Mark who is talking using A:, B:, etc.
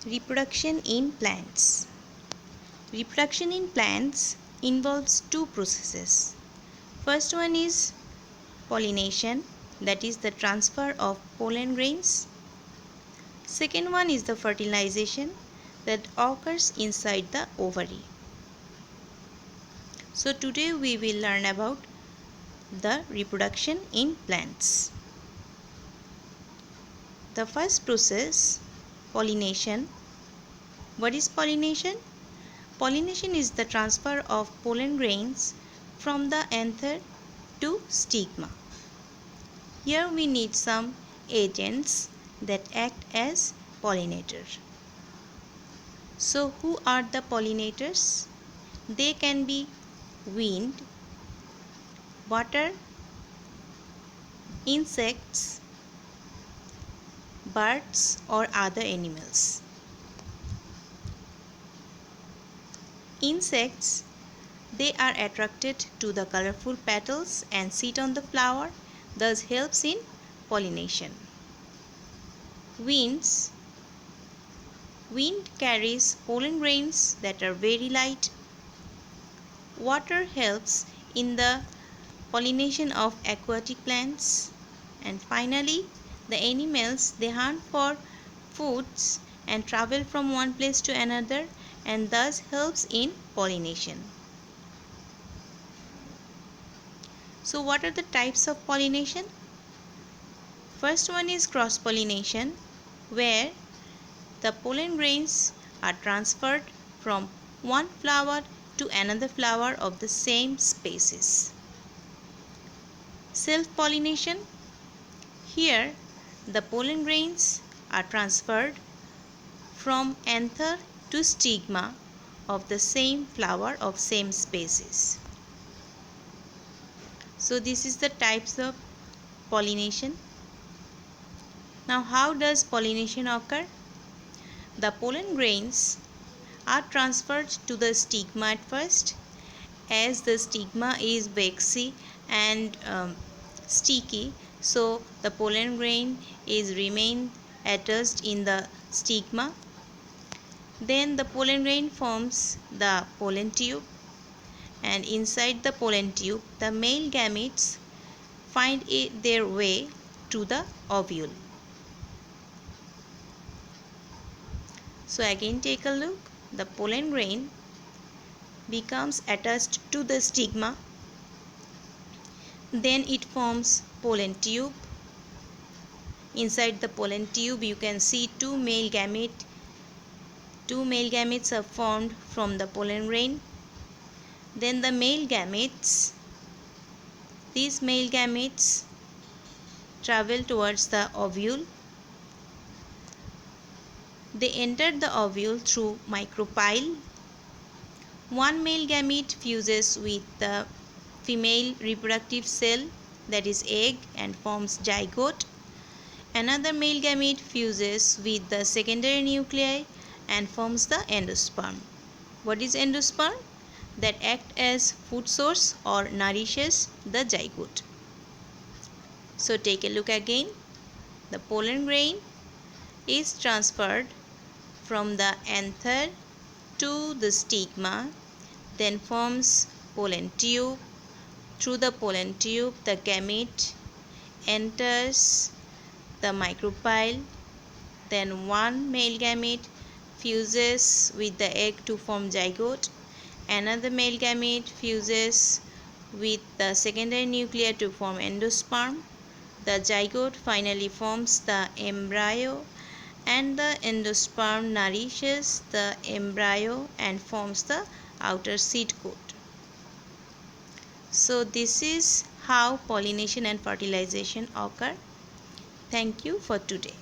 A: Reproduction in plants. Reproduction in plants involves two processes. First one is pollination, that is the transfer of pollen grains. Second one is the fertilization that occurs inside the ovary. So today we will learn about the reproduction in plants. The first process, pollination. What is pollination? Pollination is the transfer of pollen grains from the anther to stigma. Here we need some agents that act as pollinators. So who are the pollinators? They can be wind, water, insects, birds or other animals. Insects, they are attracted to the colorful petals and sit on the flower, thus helps in pollination. Wind carries pollen grains that are very light. Water helps in the pollination of aquatic plants. And finally, the animals, they hunt for foods and travel from one place to another and thus helps in pollination. So what are the types of pollination? First one is cross-pollination, where the pollen grains are transferred from one flower to another flower of the same species. Self-pollination, here the pollen grains are transferred from anther to stigma of the same flower of same species. So this is the types of pollination. Now how does pollination occur? The pollen grains are transferred to the stigma at first, as the stigma is waxy and sticky, so the pollen grain is remain attached in the stigma. Then the pollen grain forms the pollen tube, and inside the pollen tube the male gametes find their way to the ovule. So again take a look. The pollen grain becomes attached to the stigma. Then it forms pollen tube. Inside the pollen tube you can see two male gametes. Two male gametes are formed from the pollen grain. Then the male gametes, these male gametes travel towards the ovule. They enter the ovule through micropyle. One male gamete fuses with the female reproductive cell, that is egg, and forms zygote. Another male gamete fuses with the secondary nuclei and forms the endosperm. What is endosperm? That act as food source or nourishes the zygote. So take a look again. The pollen grain is transferred from the anther to the stigma, then forms pollen tube. Through the pollen tube the gamete enters the micropyle. Then one male gamete fuses with the egg to form zygote. Another male gamete fuses with the secondary nuclei to form endosperm. The zygote finally forms the embryo, and the endosperm nourishes the embryo and forms the outer seed coat. So this is how pollination and fertilization occur. Thank you for today.